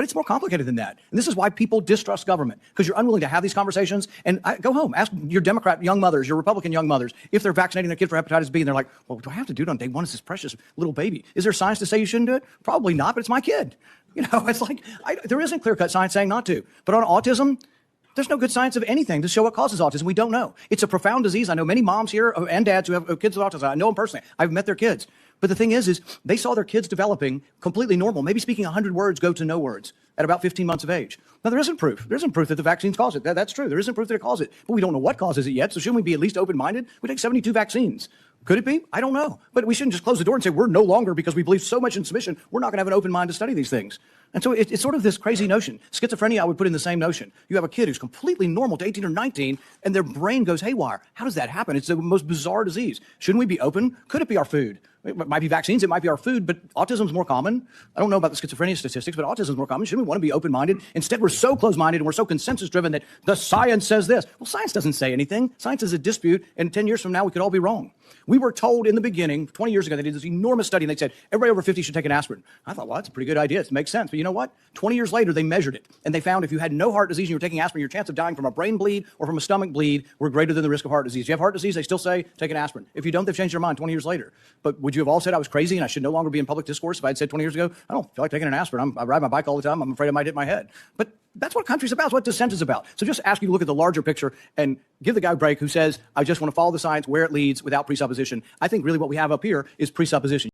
But it's more complicated than that. And this is why people distrust government, because you're unwilling to have these conversations. And go home, ask your Democrat young mothers, your Republican young mothers, if they're vaccinating their kid for hepatitis B, and they're like, well, what do I have to do it on day one? It's this precious little baby. Is there science to say you shouldn't do it? Probably not, but it's my kid. It's like, there isn't clear-cut science saying not to. But on autism, there's no good science of anything to show what causes autism. We don't know. It's a profound disease. I know many moms here and dads who have kids with autism. I know them personally. I've met their kids. But the thing is they saw their kids developing completely normal, maybe speaking 100 words go to no words at about 15 months of age. Now, there isn't proof. There isn't proof that the vaccines cause it. That's true. There isn't proof that it causes it. But we don't know what causes it yet, so shouldn't we be at least open-minded? We take 72 vaccines. Could it be? I don't know. But we shouldn't just close the door and say we're no longer, because we believe so much in submission, we're not going to have an open mind to study these things. And so it's sort of this crazy notion. Schizophrenia, I would put in the same notion. You have a kid who's completely normal to 18 or 19, and their brain goes haywire. How does that happen? It's the most bizarre disease. Shouldn't we be open? Could it be our food? It might be vaccines, it might be our food, but autism is more common. I don't know about the schizophrenia statistics, but autism is more common. Shouldn't we want to be open-minded? Instead, we're so close-minded and we're so consensus-driven that the science says this. Well, science doesn't say anything. Science is a dispute, and 10 years from now, we could all be wrong. We were told in the beginning, 20 years ago, they did this enormous study, and they said, everybody over 50 should take an aspirin. I thought, well, that's a pretty good idea. It makes sense. But you know what? 20 years later, they measured it, and they found if you had no heart disease and you were taking aspirin, your chance of dying from a brain bleed or from a stomach bleed were greater than the risk of heart disease. If you have heart disease, they still say, take an aspirin. If you don't, they've changed their mind 20 years later. But would you have all said I was crazy and I should no longer be in public discourse if I had said 20 years ago, I don't feel like taking an aspirin. I ride my bike all the time. I'm afraid I might hit my head. But that's what country's about. It's what dissent is about. So just ask you to look at the larger picture and give the guy a break who says, I just want to follow the science where it leads without presupposition. I think really what we have up here is presupposition.